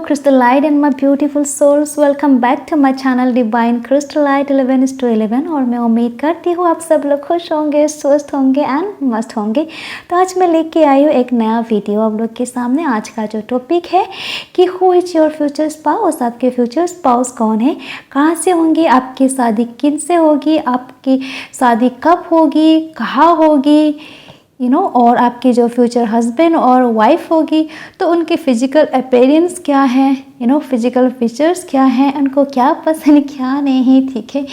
Crystallite and my beautiful souls, welcome back to my channel Divine Crystallite 11:11 और मैं उम्मीद करती हूँ आप सब लोग खुश होंगे, स्वस्थ होंगे एंड मस्त होंगे। तो आज मैं लेके आई हूँ एक नया वीडियो आप लोग के सामने। आज का जो टॉपिक है कि who is your future spouse, आपके फ्यूचर स्पाउस कौन है, कहाँ से होंगे, आपकी शादी किन से होगी, आपकी शादी कब होगी, कहाँ होगी, और आपके जो फ्यूचर हस्बैंड और वाइफ होगी तो उनके फिजिकल अपीयरेंस क्या है, फिजिकल फीचर्स क्या हैं, उनको क्या पसंद क्या नहीं, ठीक है।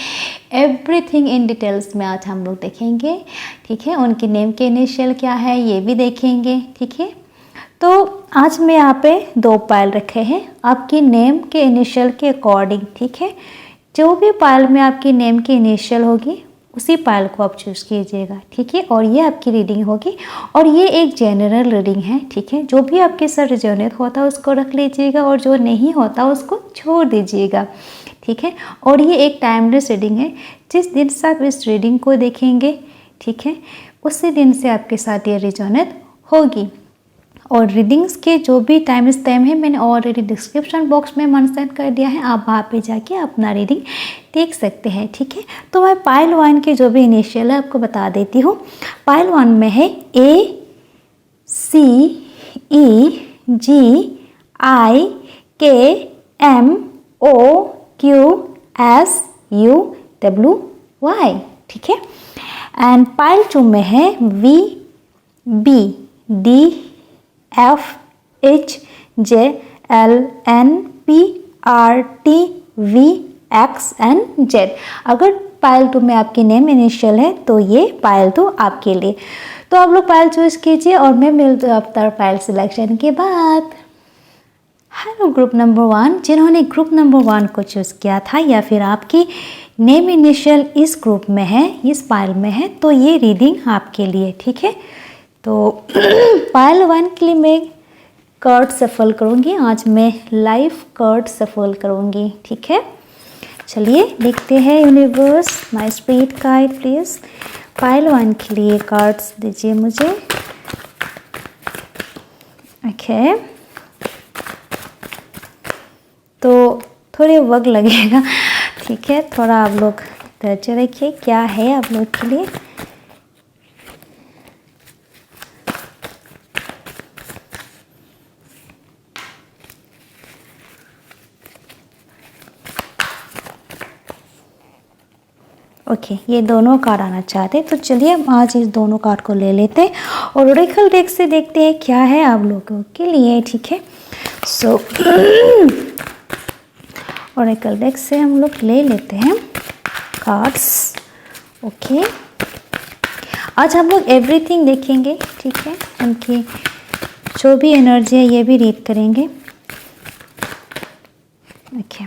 एवरीथिंग इन डिटेल्स में आज हम लोग देखेंगे, ठीक है। उनके नेम के इनिशियल क्या है ये भी देखेंगे, ठीक है। तो आज मैं यहाँ पे 2 पायल रखे हैं आपकी नेम के इनिशियल के अकॉर्डिंग, ठीक है। जो भी पायल में आपकी नेम की इनिशियल होगी उसी पायल को आप चूज़ कीजिएगा, ठीक है। और ये आपकी रीडिंग होगी और ये एक जनरल रीडिंग है, ठीक है। जो भी आपके साथ रिजोनेट होता है उसको रख लीजिएगा और जो नहीं होता उसको छोड़ दीजिएगा, ठीक है। और ये एक टाइमलेस रीडिंग है। जिस दिन से आप इस रीडिंग को देखेंगे, ठीक है, उसी दिन से आपके साथ ये रिजोनेट होगी। और रीडिंग्स के जो भी टाइम है मैंने ऑलरेडी डिस्क्रिप्शन बॉक्स में मेंशन कर दिया है, आप वहाँ पे जाके अपना रीडिंग देख सकते हैं, ठीक है। तो मैं पायल 1 के जो भी इनिशियल है आपको बता देती हूँ। पायल 1 में है ACEGIKMOQSUWY, ठीक है। एंड पायल 2 में है VBDFHJLNPRTVXNZ। अगर पायल 2 में आपकी नेम इनिशियल है तो ये पायल 2 आपके लिए। तो आप लोग पायल चूज कीजिए और मैं मिलती हूँ आफ्टर पायल सिलेक्शन के बाद। हेलो ग्रुप नंबर 1, जिन्होंने ग्रुप नंबर 1 को चूज़ किया था या फिर आपकी नेम इनिशियल इस ग्रुप में है, इस पायल में है, तो ये रीडिंग आपके लिए, ठीक है। तो पायल 1 के लिए मैं कार्ड सफल करूँगी। आज मैं लाइव कार्ड सफल करूँगी, ठीक है। चलिए देखते हैं। Universe my spirit guide please Payal 1 के लिए कार्ड्स दीजिए मुझे। ओके, तो थोड़े वक्त लगेगा, ठीक है। थोड़ा आप लोग धैर्य रखिए। क्या है आप लोग के लिए? ओके, ये दोनों कार्ड आना चाहते हैं तो चलिए हम आज इस दोनों कार्ड को ले लेते हैं और ओरेकल डेक से देखते हैं क्या है आप लोगों के लिए, ठीक है। सो ओरेकल डेक से हम लोग ले लेते हैं कार्ड्स। ओके, आज हम लोग एवरीथिंग देखेंगे, ठीक है। उनकी जो भी एनर्जी है ये भी रीड करेंगे। ओके,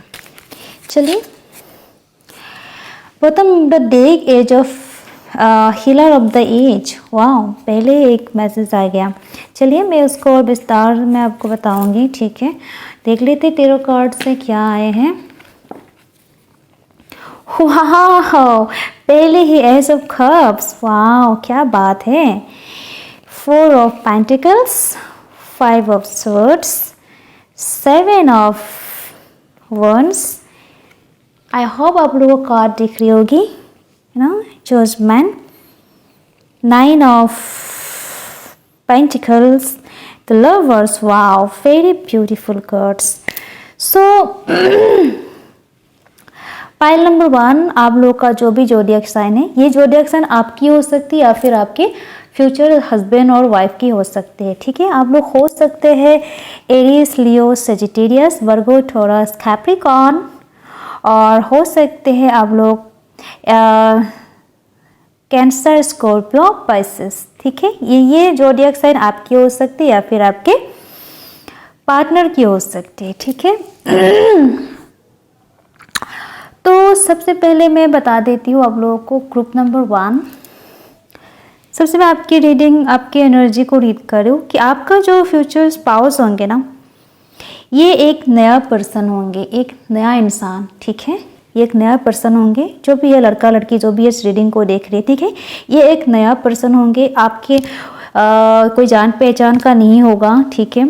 चलिए। Bottom the deck ace of healer of the ace. Wow, पहले एक मैसेज आ गया। चलिए मैं उसको और विस्तार में आपको बताऊंगी, ठीक है। देख लेते टेरो कार्ड से क्या आए हैं। वाओ, पहले ही एज ऑफ कप्स। वाओ, क्या बात है। 4 of pentacles, 5 of swords, 7 of wands। I hope आप लोगों को कार्ड दिख रही होगी, judgement, 9 of pentacles, the lovers. Wow, very beautiful cards. So pile number 1 आप लोग का जो भी जोडियक साइन है, ये जोडियक साइन आपकी हो सकती है या फिर आपके फ्यूचर हस्बैंड और वाइफ की हो सकती है, ठीक है। आप लोग हो सकते हैं एरीज, लियो, सेजिटेरियस, वर्गो, टॉरस, कैप्रिकॉर्न, और हो सकते हैं आप लोग कैंसर, स्कॉर्पियो, पाइसेस, ठीक है। ये जोडियक साइन आपकी हो सकती है या फिर आपके पार्टनर की हो सकती है, ठीक है। तो सबसे पहले मैं बता देती हूँ आप लोगों को ग्रुप नंबर 1। सबसे मैं आपकी रीडिंग, आपकी एनर्जी को रीड कर रही हूँ कि आपका जो फ्यूचर स्पाउस होंगे ना, ये एक नया पर्सन होंगे, एक नया इंसान, ठीक है। ये एक नया पर्सन होंगे, जो भी ये लड़का लड़की जो भी इस रीडिंग को देख रही, ठीक है। ये एक नया पर्सन होंगे, आपके कोई जान पहचान का नहीं होगा, ठीक है।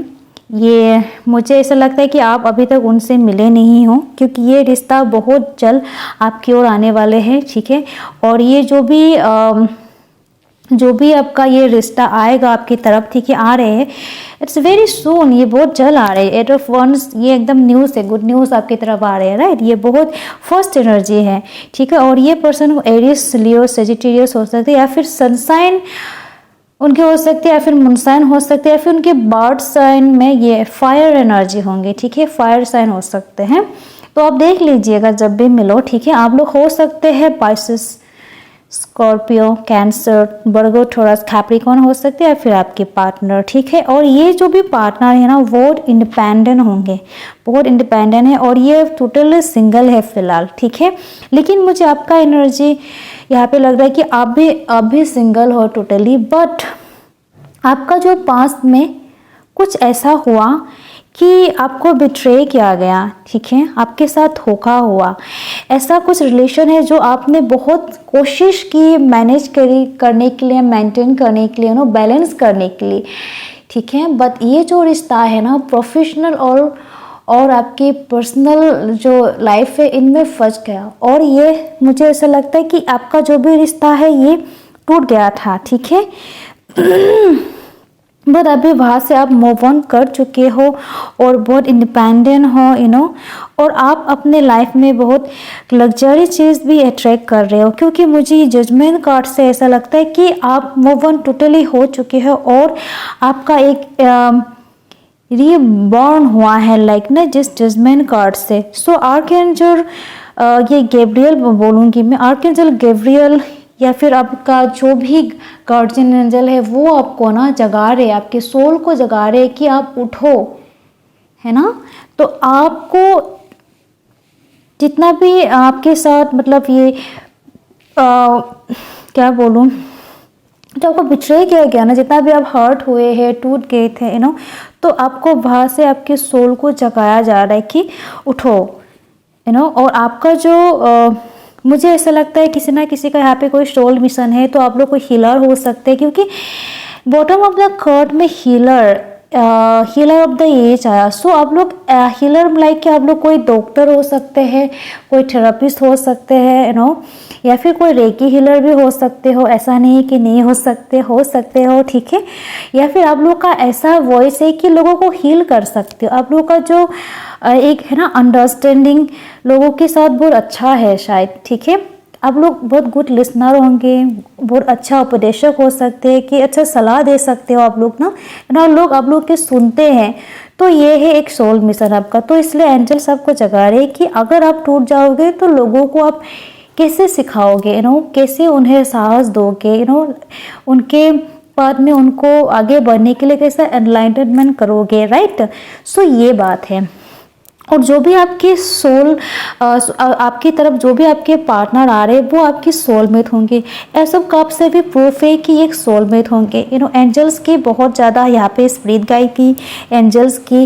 ये मुझे ऐसा लगता है कि आप अभी तक उनसे मिले नहीं हो, क्योंकि ये रिश्ता बहुत जल्द आपकी ओर आने वाले हैं, ठीक है। और ये जो भी आपका ये रिश्ता आएगा आपकी तरफ, ठीक है, आ रहे हैं, इट्स वेरी सून, ये बहुत जल्द आ रहे हैं। 8 ऑफ वंस, ये एकदम न्यूज़ है, गुड न्यूज़ आपकी तरफ आ रहे हैं, राइट। ये बहुत फर्स्ट एनर्जी है, ठीक है। और ये पर्सन एरियस, लियो, सेजिटेरियस हो सकते हैं, या फिर सनसाइन उनके हो सकते हैं, या फिर मूनसाइन हो सकते हैं, या फिर उनके बर्थ साइन में ये फायर एनर्जी होंगे, ठीक है, फायर साइन हो सकते हैं। तो आप देख लीजिएगा जब भी मिलो, ठीक है। आप लोग हो सकते हैं पाइसेस, स्कॉर्पियो, कैंसर, वर्गो, टॉरस, कैप्रिकॉर्न हो सकते हैं, या फिर आपके पार्टनर, ठीक है। और ये जो भी पार्टनर है ना, बहुत इंडिपेंडेंट होंगे, बहुत इंडिपेंडेंट है, और ये टोटली सिंगल है फिलहाल, ठीक है। लेकिन मुझे आपका एनर्जी यहाँ पे लग रहा है कि आप भी सिंगल हो टोटली, बट आपका जो पास्ट में कुछ ऐसा हुआ कि आपको बिट्रे किया गया, ठीक है, आपके साथ धोखा हुआ, ऐसा कुछ रिलेशन है जो आपने बहुत कोशिश की मैनेज करने के लिए, मेंटेन करने के लिए, बैलेंस करने के लिए, ठीक है। बट ये जो रिश्ता है ना, प्रोफेशनल और आपकी पर्सनल जो लाइफ है, इनमें फंस गया। और ये मुझे ऐसा लगता है कि आपका जो भी रिश्ता है ये टूट गया था, ठीक है। बट अभी वहाँ से आप मूव ऑन कर चुके हो और बहुत इंडिपेंडेंट हो, और आप अपने लाइफ में बहुत लग्जरी चीज़ भी अट्रैक्ट कर रहे हो, क्योंकि मुझे जजमेंट कार्ड से ऐसा लगता है कि आप मूव ऑन टोटली हो चुके हो, और आपका एक रीबॉर्न हुआ है, लाइक ना, जिस जजमेंट कार्ड से। सो आर्कएंजल, ये गैब्रियल बोलूँगी मैं, आर्कएंजल गैब्रियल या फिर आपका जो भी गार्जियन एंजल है, वो आपको ना जगा रहे, आपके सोल को जगा रहे कि आप उठो, है ना। तो आपको जितना भी आपके साथ, मतलब ये क्या बोलूँ, जब आपको बिट्रे किया गया ना, जितना भी आप हर्ट हुए हैं, टूट गए थे, तो आपको वहाँ से आपके सोल को जगाया जा रहा है कि उठो, और आपका जो मुझे ऐसा लगता है किसी ना किसी का यहाँ पे कोई सोल मिशन है, तो आप लोग कोई हीलर हो सकते हैं, क्योंकि बॉटम ऑफ द कार्ड में हीलर ऑफ द एज आया। सो आप लोग हीलर लाइक कि आप लोग कोई डॉक्टर हो सकते हैं, कोई थेरेपिस्ट हो सकते हैं, या फिर कोई रेकी हीलर भी हो सकते हो, ऐसा नहीं कि नहीं हो सकते हो, ठीक है। या फिर आप लोग का ऐसा वॉइस है कि लोगों को हील कर सकते हो। आप लोग का जो एक है ना अंडरस्टैंडिंग लोगों के साथ बहुत अच्छा है शायद, ठीक है। आप लोग बहुत गुड लिसनर होंगे, बहुत अच्छा उपदेशक हो सकते हैं, कि अच्छा सलाह दे सकते हो आप लोग ना लोग आप लोग के सुनते हैं। तो ये है एक सोल मिशन आपका। तो इसलिए एंजल्स आपको जगा रहे हैं कि अगर आप टूट जाओगे तो लोगों को आप कैसे सिखाओगे, कैसे उन्हें साहस दोगे, उनके बाद में उनको आगे बढ़ने के लिए कैसे एनलाइटनमेंट करोगे, राइट। सो ये बात है। और जो भी आपके सोल आपकी तरफ जो भी आपके पार्टनर आ रहे हैं, वो आपकी सोलमेट होंगे। ऐसा कब से भी प्रूफ है कि एक सोलमेट होंगे। एंजल्स की बहुत ज़्यादा यहाँ पे स्पिरिट गाइड की, एंजल्स की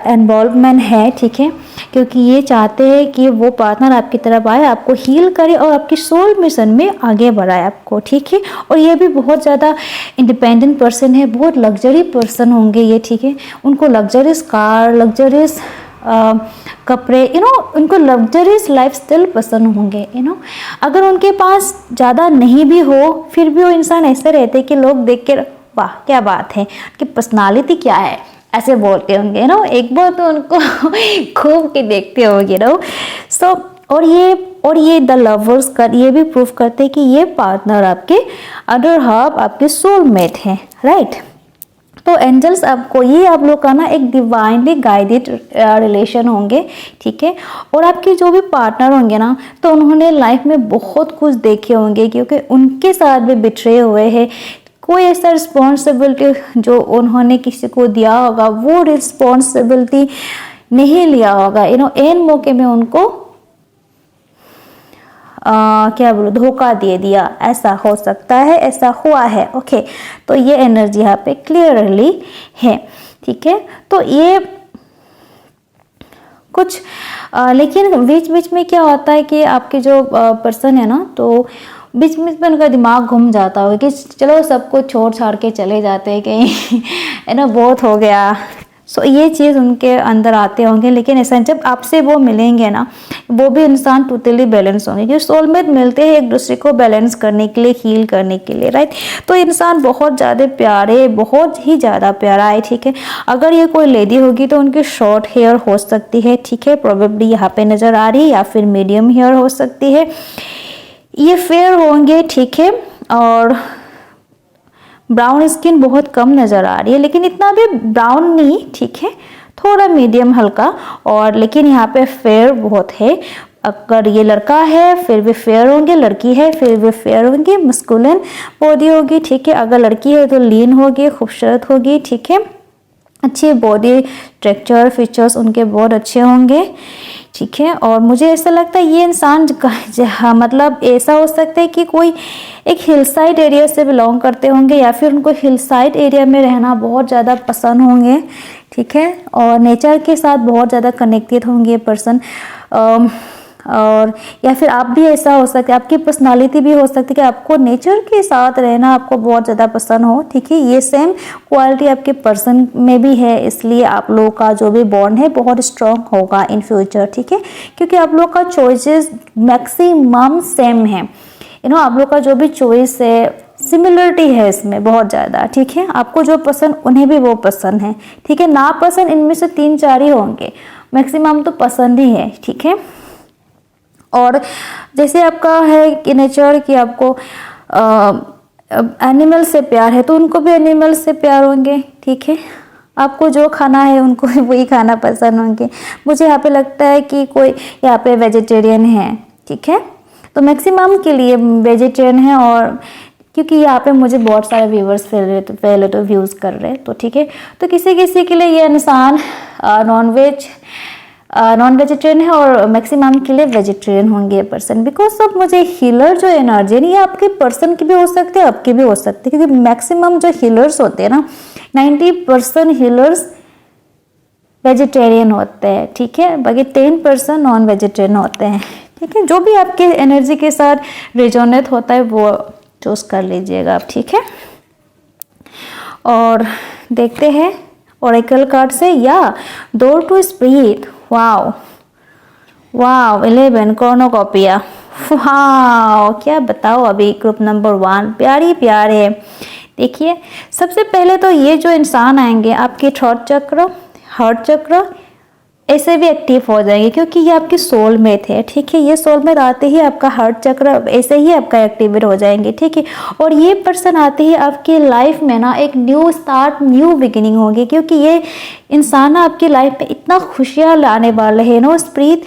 इन्वॉल्वमेंट है, ठीक है, क्योंकि ये चाहते हैं कि वो पार्टनर आपकी तरफ आए, आपको हील करे और आपकी सोल मिशन में आगे बढ़ाए आपको, ठीक है। और ये भी बहुत ज़्यादा इंडिपेंडेंट पर्सन है, बहुत लग्जरी पर्सन होंगे ये, ठीक है। उनको लग्जरियस कार, लग्जरियस कपड़े, उनको लग्जरियस लाइफस्टाइल पसंद होंगे, अगर उनके पास ज़्यादा नहीं भी हो, फिर भी वो इंसान ऐसे रहते कि लोग देख के वाह क्या बात है, कि पर्सनालिटी क्या है, ऐसे बोलते होंगे, एक बार तो उनको खूब के देखते होंगे, सो और ये द लवर्स का ये भी प्रूफ करते हैं कि ये पार्टनर आपके अदर हाफ आपके सोलमेट हैं, राइट। तो एंजल्स आपको ये आप लोग का ना एक डिवाइनली गाइडेड रिलेशन होंगे, ठीक है। और आपके जो भी पार्टनर होंगे ना, तो उन्होंने लाइफ में बहुत कुछ देखे होंगे, क्योंकि उनके साथ भी बिट्रे हुए हैं। कोई ऐसा रिस्पॉन्सिबिलिटी जो उन्होंने किसी को दिया होगा, वो रिस्पॉन्सिबिलिटी नहीं लिया होगा, एन मौके में उनको क्या बोलो धोखा दे दिया, ऐसा हो सकता है, ऐसा हुआ है, ओके। तो ये एनर्जी यहाँ पे क्लियरली है, ठीक है। तो ये कुछ लेकिन बीच बीच में क्या होता है कि आपके जो पर्सन है ना, तो बीच बीच में उनका दिमाग घूम जाता होगा कि चलो सबको छोड़ छाड़ के चले जाते हैं कहीं, बहुत हो गया, सो ये चीज़ उनके अंदर आते होंगे, लेकिन ऐसा जब आपसे वो मिलेंगे ना, वो भी इंसान टोटली बैलेंस होंगे, क्योंकि सोलमेट मिलते हैं एक दूसरे को बैलेंस करने के लिए, हील करने के लिए, राइट। तो इंसान बहुत ज़्यादा प्यारे, बहुत ही ज़्यादा प्यारा है, ठीक है। अगर ये कोई लेडी होगी तो उनकी शॉर्ट हेयर हो सकती है, ठीक है, प्रोबेबली यहाँ पे नज़र आ रही है, या फिर मीडियम हेयर हो सकती है। ये फेयर होंगे, ठीक है, और ब्राउन स्किन बहुत कम नज़र आ रही है, लेकिन इतना भी ब्राउन नहीं, ठीक है, थोड़ा मीडियम हल्का, और लेकिन यहाँ पे फेयर बहुत है। अगर ये लड़का है फिर भी फेयर होंगे, लड़की है फिर भी फेयर होंगी, मस्कुलिन बॉडी होगी, ठीक है। अगर लड़की है तो लीन होगी, खूबसूरत होगी, ठीक है, अच्छी बॉडी स्ट्रक्चर फीचर्स उनके बहुत अच्छे होंगे, ठीक है। और मुझे ऐसा लगता है ये इंसान मतलब ऐसा हो सकता है कि कोई एक हिल साइड एरिया से बिलोंग करते होंगे, या फिर उनको हिल साइड एरिया में रहना बहुत ज़्यादा पसंद होंगे, ठीक है, और नेचर के साथ बहुत ज़्यादा कनेक्टेड होंगे पर्सन। और या फिर आप भी ऐसा हो सकता है, आपकी पर्सनालिटी भी हो सकती है कि आपको नेचर के साथ रहना आपको बहुत ज़्यादा पसंद हो, ठीक है। ये सेम क्वालिटी आपके पर्सन में भी है, इसलिए आप लोगों का जो भी बॉन्ड है बहुत स्ट्रॉन्ग होगा इन फ्यूचर, ठीक है, क्योंकि आप लोग का चॉइसेस मैक्सिमम सेम है, आप लोग का जो भी चॉइस है सिमिलरिटी है इसमें बहुत ज़्यादा, ठीक है। आपको जो पसंद उन्हें भी वो पसंद है, ठीक है। ना पसंद इनमें से 3-4 ही होंगे, मैक्सिमम तो पसंद ही है, ठीक है। और जैसे आपका है कि नेचर कि आपको एनिमल से प्यार है, तो उनको भी एनिमल से प्यार होंगे, ठीक है। आपको जो खाना है उनको भी वही खाना पसंद होंगे। मुझे यहाँ पे लगता है कि कोई यहाँ पे वेजिटेरियन है, ठीक है, तो मैक्सिमम के लिए वेजिटेरियन है, और क्योंकि यहाँ पे मुझे बहुत सारे व्यूवर्स पहले तो व्यूज़ कर रहे हैं, तो ठीक है। तो किसी किसी के लिए ये इंसान नॉन वेजिटेरियन है, और मैक्सिमम के लिए वेजिटेरियन होंगे पर्सन, बिकॉज ऑफ मुझे हीलर जो एनर्जी है ये आपके पर्सन की भी हो सकती है, आपकी भी हो सकती है, क्योंकि मैक्सिमम जो हीलर्स होते हैं ना 90% हीलर्स वेजिटेरियन होते हैं, ठीक है, बाकी 10% नॉन वेजिटेरियन होते हैं, ठीक है। जो भी आपके एनर्जी के साथ रिजोनेट होता है वो चूज कर लीजिएगा आप, ठीक है। और देखते हैं ओरेकल कार्ड से, या door to spirit, wow wow 11 cornucopia, wow क्या बताओ। अभी ग्रुप नंबर 1 प्यारी प्यार है। देखिए सबसे पहले तो ये जो इंसान आएंगे आपके थॉट चक्र, हार्ट चक्र ऐसे भी एक्टिव हो जाएंगे, क्योंकि ये आपकी सोलमेट है, ठीक है। ये सोलमेट आते ही आपका हार्ट चक्र ऐसे ही आपका एक्टिवेट हो जाएंगे, ठीक है। और ये पर्सन आते ही आपकी लाइफ में ना एक न्यू स्टार्ट, न्यू बिगिनिंग होगी, क्योंकि ये इंसान आपकी लाइफ में इतना खुशियाँ लाने वाले हैं ना। स्पिरिट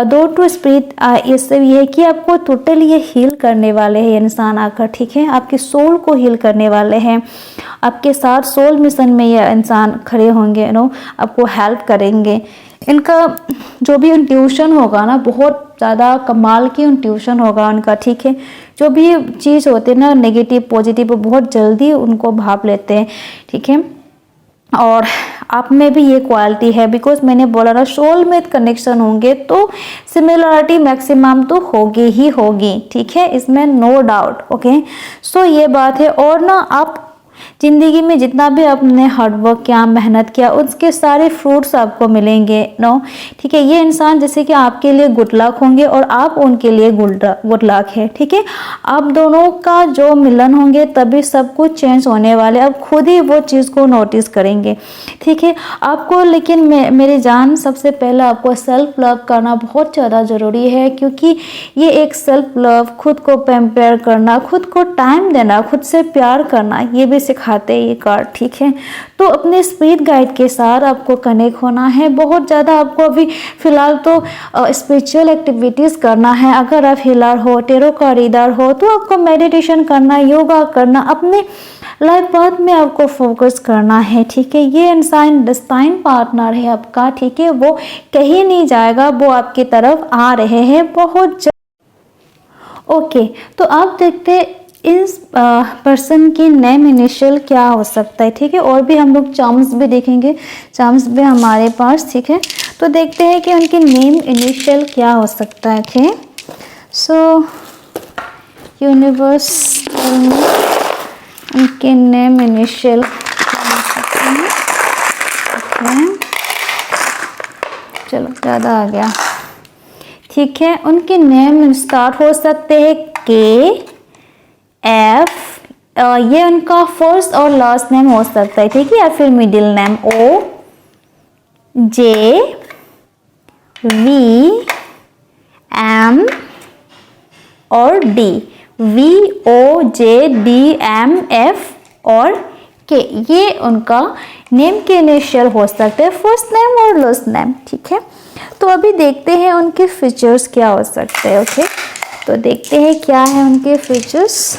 डोर टू स्पिरिट इससे ये है कि आपको टोटली ये हील करने वाले हैं इंसान आकर, ठीक है। आपके सोल को हील करने वाले हैं, आपके साथ सोल मिशन में ये इंसान खड़े होंगे, आपको हेल्प करेंगे। इनका जो भी इंट्यूशन होगा ना बहुत ज़्यादा कमाल की इंट्यूशन होगा उनका, ठीक है। जो भी चीज़ होती है ना नेगेटिव पॉजिटिव बहुत जल्दी उनको भाप लेते हैं, ठीक है। और आप में भी ये क्वालिटी है, बिकॉज मैंने बोला ना सोलमेट कनेक्शन होंगे तो सिमिलरिटी मैक्सिमम तो होगी ही होगी, ठीक है, इसमें नो डाउट, ओके। सो ये बात है। और ना आप जिंदगी में जितना भी आपने हार्डवर्क किया, मेहनत किया, उसके सारे फ्रूट्स आपको मिलेंगे, ठीक है। ये इंसान जैसे कि आपके लिए गुड लक होंगे और आप उनके लिए गुड लक है, ठीक है। आप दोनों का जो मिलन होंगे तभी सब कुछ चेंज होने वाले, आप खुद ही वो चीज़ को नोटिस करेंगे, ठीक है। आपको लेकिन मेरी जान सबसे पहले आपको सेल्फ लव करना बहुत ज़्यादा ज़रूरी है, क्योंकि ये एक सेल्फ लव, खुद को पैम्पर करना, खुद को टाइम देना, खुद से प्यार करना, ये भी सिखाते हैं ये कार्ड, ठीक है। तो अपने स्पिरिट गाइड के साथ आपको कनेक्ट होना है बहुत ज़्यादा। आपको अभी फिलहाल तो स्पिरिचुअल एक्टिविटीज़ करना है। अगर आप हीलर हो, टेरो का रीडर हो, तो आपको मेडिटेशन करना, योगा करना, अपने लाइफ पाथ में आपको फोकस करना है, ठीक है। ये इंसान डिस्टाइन पार्टनर है आपका, ठीक है, वो कहीं नहीं जाएगा, वो आपकी तरफ आ रहे हैं बहुत ओके। तो आप देखते इस पर्सन की नेम इनिशियल क्या हो सकता है, ठीक है। और भी हम लोग चार्म्स भी देखेंगे, चार्म्स भी हमारे पास, ठीक है। तो देखते हैं कि उनकी नेम इनिशियल क्या हो सकता है, ओके। सो यूनिवर्स उनके नेम इनिशियल क्या हो सकते हैं, चलो ज़्यादा आ गया, ठीक है। उनके नेम स्टार्ट हो सकते हैं के, एफ, ये उनका फर्स्ट और लास्ट नेम हो सकता है, ठीक है, या फिर middle name O, J, V, M और D. V, O, J, D, M, F और के, ये उनका नेम के इनिशियल हो सकते हैं, फर्स्ट नेम और लास्ट नेम, ठीक है। तो अभी देखते हैं उनके फीचर्स क्या हो सकते हैं। ओके, तो देखते हैं क्या है उनके फीचर्स।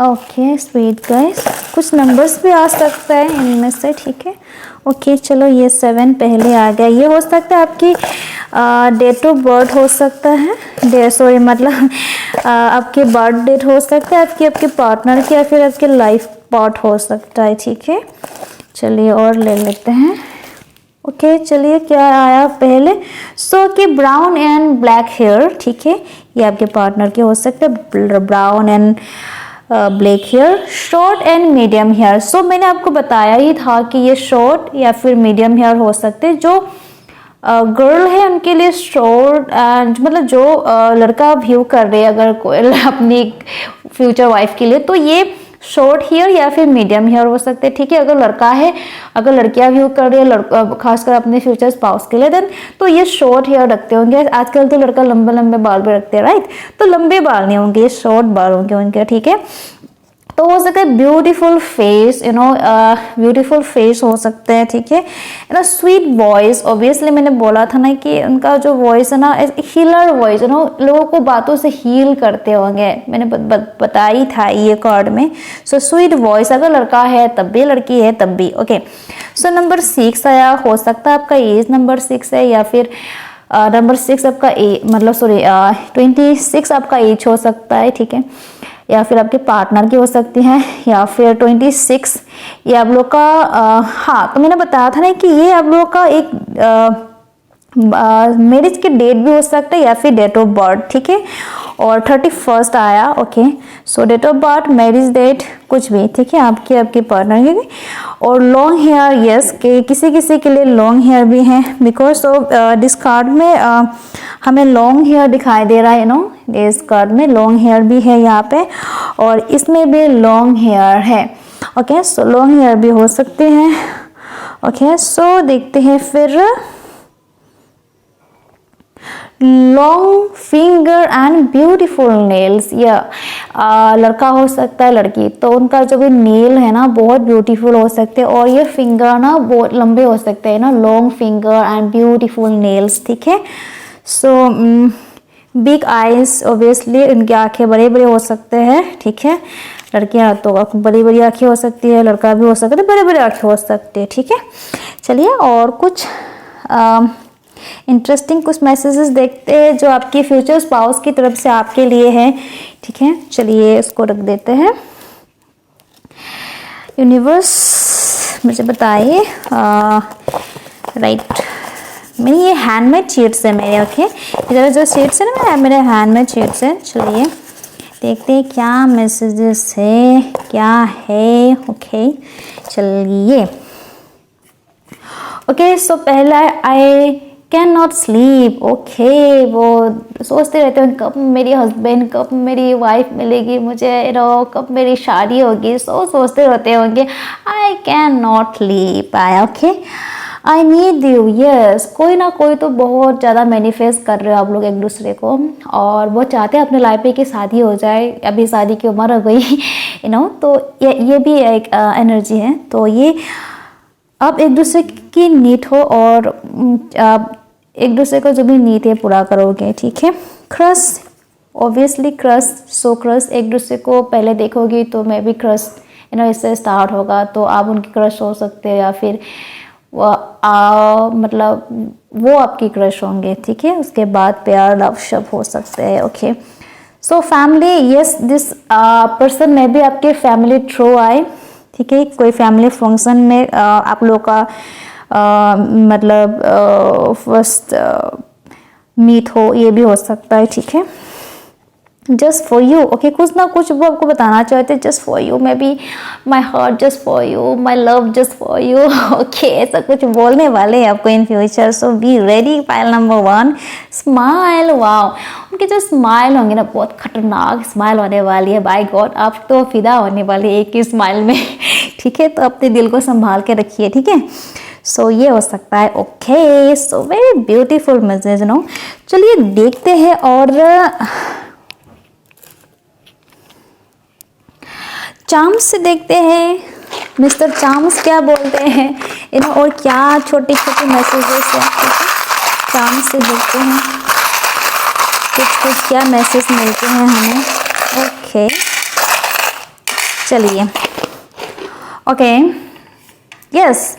ओके स्वीट गाइस, कुछ नंबर्स भी आ सकता है इनमें से, ठीक है। ओके चलो, ये 7 पहले आ गया। ये हो सकता है आपकी डेट ऑफ बर्थ हो सकता है, मतलब आपके बर्थ डेट हो सकता है, आपके पार्टनर की, या फिर आपके लाइफ पार्ट हो सकता है, ठीक है। चलिए और ले लेते हैं। ओके चलिए, क्या आया पहले, सो कि ब्राउन एंड ब्लैक हेयर, ठीक है, ये आपके पार्टनर के हो सकते हैं, brown and black hair, short and medium hair. So मैंने आपको बताया ही था कि ये शॉर्ट या फिर मीडियम हेयर हो सकते हैं। जो गर्ल है उनके लिए शॉर्ट एंड मतलब जो लड़का व्यू कर रहे हैं अगर कोई अपनी फ्यूचर वाइफ के लिए, तो ये शॉर्ट हेयर या फिर मीडियम हेयर हो सकते हैं, ठीक है। अगर लड़का है, अगर लड़कियां व्यू कर रही है खासकर अपने फ्यूचर स्पाउस के लिए, देन तो ये शॉर्ट हेयर रखते होंगे। आजकल तो लड़का लंबे लंबे बाल भी रखते हैं, राइट, तो लंबे बाल नहीं होंगे, ये शॉर्ट बाल होंगे उनके, ठीक है। तो हो सकता है ब्यूटीफुल फेस, ब्यूटीफुल फेस हो सकते हैं, ठीक है ना। स्वीट वॉइस, ऑब्वियसली मैंने बोला था ना कि उनका जो वॉइस है ना, हीलर वॉइस, लोगों को बातों से हील करते होंगे, मैंने बताई था ये कार्ड में। सो स्वीट वॉइस, अगर लड़का है तब भी, लड़की है तब भी। ओके, सो नंबर 6 आया, हो सकता है आपका एज नंबर 6 है, या फिर नंबर 6 आपका 26 आपका एज हो सकता है, ठीक है, या फिर आपके पार्टनर की हो सकती है, या फिर 26 ये आप लोग का हाँ, तो मैंने बताया था ना कि ये आप लोग का एक मैरिज के डेट भी हो सकता है या फिर डेट ऑफ बर्थ, ठीक है। और 31 आया। Okay, so date of birth, marriage date, कुछ भी, ठीक है, आपके पार्टनर की भी। और लॉन्ग हेयर, यस, के किसी किसी के लिए लॉन्ग हेयर भी है, बिकॉज ऑफ दिस कार्ड में हमें लॉन्ग हेयर दिखाई दे रहा है, इस कार्ड में लॉन्ग हेयर भी है यहाँ पे, और इसमें भी लॉन्ग हेयर है। ओके, सो लॉन्ग हेयर भी हो सकते हैं। ओके, सो देखते हैं फिर long finger and beautiful nails, या लड़का हो सकता है, लड़की, तो उनका जो भी नेल है ना बहुत ब्यूटीफुल हो सकते हैं, और ये फिंगर ना बहुत लंबे हो सकते हैं ना, long finger and beautiful nails, ठीक है। सो बिग आईज, ऑब्वियसली उनकी आंखें बड़े बड़े हो सकते हैं, ठीक है। लड़कियां तो बड़ी बड़ी आंखें हो सकती है, लड़का भी हो सकता है, बड़े बड़े आंखें हो सकते हैं, ठीक है। चलिए और कुछ इंटरेस्टिंग कुछ मैसेजेस देखते हैं जो आपके फ्यूचर स्पाउस की तरफ से आपके लिए है, ठीक है। चलिए इसको रख देते हैं। यूनिवर्स मुझे बताइए, राइट, मेरी ये हैंडमेड शीट्स है मेरे। ओके, इधर जो शीट्स है ना मेरे हैंडमेड शीट्स है। चलिए देखते हैं क्या मैसेजेस है, क्या है। ओके चलिए, ओके सो पहला है I can not sleep. Okay, वो सोचते रहते हैं कब मेरी हस्बैंड, कब मेरी वाइफ मिलेगी मुझे, कब मेरी शादी होगी, सोचते रहते होंगे। आई कैन नॉट स्लीप आया। Okay, I need you, yes, कोई ना कोई तो बहुत ज़्यादा मैनिफेस्ट कर रहे हो आप लोग एक दूसरे को, और वो चाहते हैं अपने लाइफ में कि शादी हो जाए, अभी शादी की उम्र हो गई तो ये भी एक एनर्जी है। तो ये आप एक दूसरे की नीड हो, और आप एक दूसरे को जो भी नीड है पूरा करोगे, ठीक है। क्रश, ऑब्वियसली क्रश, सो क्रश, एक दूसरे को पहले देखोगी तो मैं भी क्रश इससे स्टार्ट होगा, तो आप उनकी क्रश हो सकते हैं, या फिर मतलब वो आपकी क्रश होंगे, ठीक है। उसके बाद प्यार, लव शब्द हो सकते हैं। Okay, so family, yes, this person में भी आपके फैमिली थ्रू आए, ठीक है। कोई फैमिली फंक्शन में आप लोग का मतलब फर्स्ट मीट हो, ये भी हो सकता है, ठीक है। Just for you. ओके, कुछ ना कुछ वो आपको बताना चाहते हैं, just for you, may be my heart just for you, my love just for you. Okay, ऐसा कुछ बोलने वाले हैं आपको in future, so be ready. Pile number 1, smile. Wow, उनके जो स्माइल होंगे ना, बहुत खतरनाक स्माइल होने वाली है। बाय गॉड, आप तो फिदा होने वाली एक ही स्माइल में। ठीक है, तो अपने दिल को संभाल के रखिए। ठीक है, सो ये हो सकता है। Okay, so very beautiful message no. चलिए देखते हैं और चार्म्स से देखते हैं, मिस्टर चार्म्स क्या बोलते हैं और क्या छोटे छोटे मैसेजेस हैं। चार्म्स से देखते हैं कुछ क्या मैसेज मिलते हैं हमें। ओके, चलिए। ओके, यस,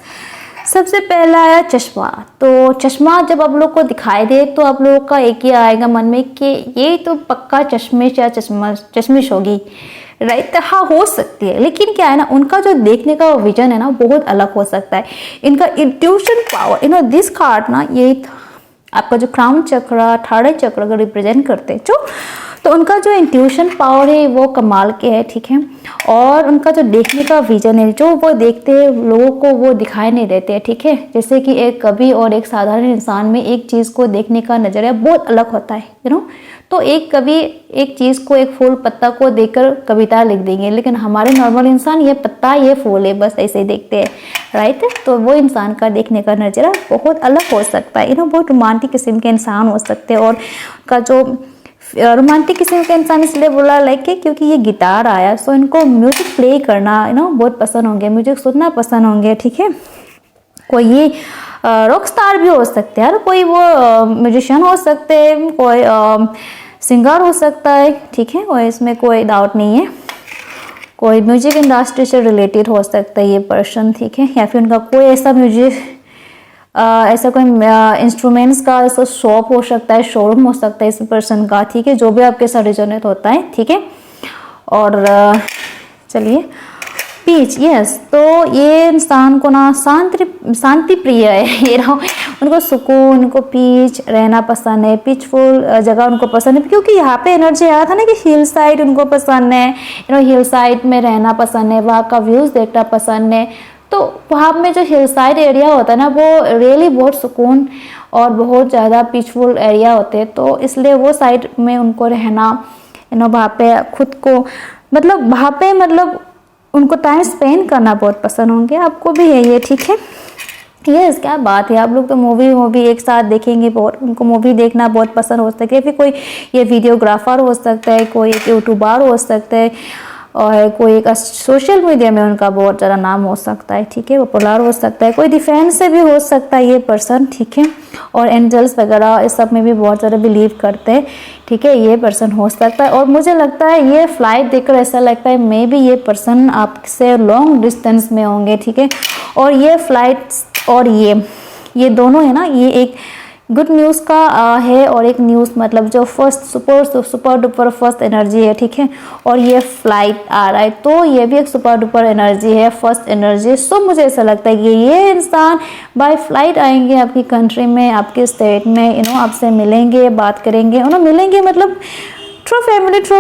सबसे पहला आया चश्मा। तो चश्मा जब आप लोग को दिखाई दे तो आप लोगों का एक ही आएगा मन में कि ये तो पक्का चश्मिश या चश्मिश होगी, राइट। हाँ, हो सकती है, लेकिन क्या है ना, उनका जो देखने का विजन है ना बहुत अलग हो सकता है। इनका इंट्यूशन पावर, दिस कार्ड ना, ये आपका जो क्राउन चक्र, थर्ड आई चक्र का रिप्रेजेंट करते हैं जो, तो उनका जो इंट्यूशन पावर है वो कमाल के है। ठीक है, और उनका जो देखने का विजन है, जो वो देखते हैं लोगों को वो दिखाई नहीं देते हैं। ठीक है, जैसे कि एक कवि और एक साधारण इंसान में एक चीज़ को देखने का नज़रिया बहुत अलग होता है तो एक कवि एक चीज़ को, एक फूल पत्ता को देखकर कविता लिख देंगे, लेकिन हमारे नॉर्मल इंसान ये पत्ता ये फूल है बस ऐसे ही देखते हैं, राइट। तो वो इंसान का देखने का नज़रिया बहुत अलग हो सकता है। बहुत रोमांटिक किस्म के इंसान हो सकते हैं, और का जो रोमांटिक किस्म का इंसान इसलिए बोला लाइक क्योंकि ये गिटार आया, सो इनको म्यूजिक प्ले करना बहुत पसंद होंगे, म्यूजिक सुनना पसंद होंगे। ठीक है, कोई ये रॉक स्टार भी हो सकते हैं, कोई वो म्यूजिशियन हो सकते हैं, कोई सिंगर हो सकता है। ठीक है, और इसमें कोई डाउट नहीं है, कोई म्यूजिक इंडस्ट्री से रिलेटेड हो सकता है ये पर्सन। ठीक है, या फिर उनका कोई ऐसा म्यूजिक ऐसा कोई इंस्ट्रूमेंट्स का ऐसा शॉप हो सकता है, शोरूम हो सकता है इस पर्सन का। ठीक है, जो भी आपके साथ रिजोनेट होता है। ठीक है, और चलिए पीच, यस, तो ये इंसान को ना शांति प्रिय है ये रहा, उनको सुकून, उनको पीच रहना पसंद है, पीचफुल जगह उनको पसंद है, क्योंकि यहाँ पे एनर्जी आया था ना कि हिल साइड उनको पसंद है, हिल साइड में रहना पसंद है, वहाँ का व्यूज़ देखना पसंद है। तो वहाँ में जो हिल साइड एरिया होता है ना, वो रियली बहुत सुकून और बहुत ज़्यादा पीसफुल एरिया होते हैं, तो इसलिए वो साइड में उनको रहना, वहाँ पे खुद को मतलब उनको टाइम स्पेंड करना बहुत पसंद होंगे। आपको भी है ये। ठीक है, यस, क्या बात है, आप लोग तो मूवी एक साथ देखेंगे, बहुत उनको मूवी देखना बहुत पसंद हो सकता है। फिर कोई ये वीडियोग्राफर हो सकता है, कोई एक यूट्यूबर हो सकता है, और कोई एक सोशल मीडिया में उनका बहुत ज़्यादा नाम हो सकता है। ठीक है, पॉपुलर हो सकता है, कोई डिफेंस से भी हो सकता है ये पर्सन। ठीक है, और एंजल्स वगैरह इस सब में भी बहुत ज़्यादा बिलीव करते हैं। ठीक है, ये पर्सन हो सकता है, और मुझे लगता है ये फ्लाइट देखकर ऐसा लगता है मे बी ये पर्सन आपसे लॉन्ग डिस्टेंस में होंगे। ठीक है, और ये फ्लाइट्स और ये दोनों है ना, ये एक गुड न्यूज़ का है, और एक न्यूज़ मतलब जो first super duper first energy है। ठीक है, और ये फ्लाइट आ रहा है, तो ये भी एक सुपर डुपर एनर्जी है, फर्स्ट एनर्जी। सो मुझे ऐसा लगता है कि ये इंसान बाय फ्लाइट आएंगे आपकी कंट्री में, आपके स्टेट में, आपसे मिलेंगे, बात करेंगे, मिलेंगे मतलब थ्रू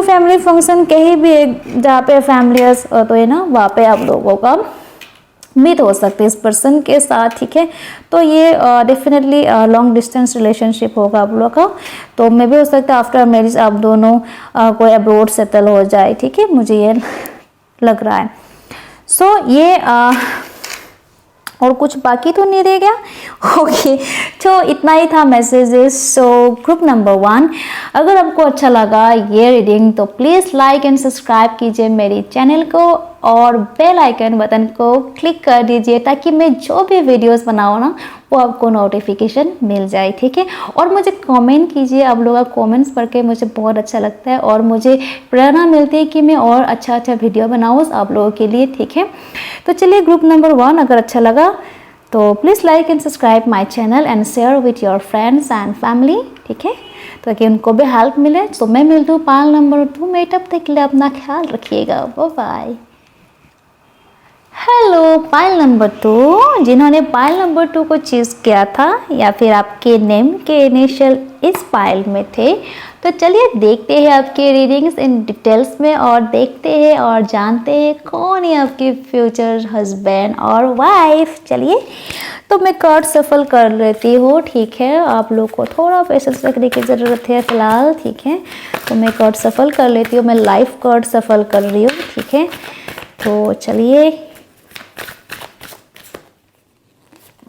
फैमिली फंक्शन, कहीं भी एक जहाँ पे फैमिलीज तो वहाँ पे आप लोगों का मीट हो सकते हैं इस पर्सन के साथ। ठीक है, तो ये डेफिनेटली लॉन्ग डिस्टेंस रिलेशनशिप होगा आप लोग का, तो मे भी हो सकता है आफ्टर मैरिज आप दोनों कोई अब्रोड सेटल हो जाए। ठीक है, मुझे ये लग रहा है। सो ये और कुछ बाकी तो नहीं रह गया। ओके, तो इतना ही था मैसेजेस। सो ग्रुप नंबर 1, अगर आपको अच्छा लगा ये रीडिंग तो प्लीज़ लाइक एंड सब्सक्राइब कीजिए मेरी चैनल को, और बेल आइकन बटन को क्लिक कर दीजिए ताकि मैं जो भी वीडियोस बनाऊँ ना वो आपको नोटिफिकेशन मिल जाए। ठीक है, और मुझे कमेंट कीजिए, आप लोगों का कमेंट्स पढ़ के मुझे बहुत अच्छा लगता है, और मुझे प्रेरणा मिलती है कि मैं और अच्छा वीडियो बनाऊँ आप लोगों के लिए। ठीक है, तो चलिए ग्रुप नंबर 1 अगर अच्छा लगा तो please like and subscribe my channel and share with your friends and family. ठीक है, ताकि उनको भी हेल्प मिले। तो मैं मिलती हूँ पायल नंबर 2 में, तब तक के लिए अपना ख्याल रखिएगा। Bye bye. Hello pile number 2, जिन्होंने पाइल नंबर 2 को चूज़ किया था, या फिर आपके नेम के इनिशियल इस पाइल में थे, तो चलिए देखते हैं आपके रीडिंग्स इन डिटेल्स में और देखते हैं और जानते हैं कौन है आपके फ्यूचर हस्बैंड और वाइफ। चलिए तो मैं कार्ड सफल कर लेती हूँ, ठीक है। आप लोग को थोड़ा पेशेंस रखने की ज़रूरत है फ़िलहाल, ठीक है। तो मैं कार्ड सफल कर लेती हूँ, मैं लाइफ कार्ड सफल कर रही हूँ, ठीक है। तो चलिए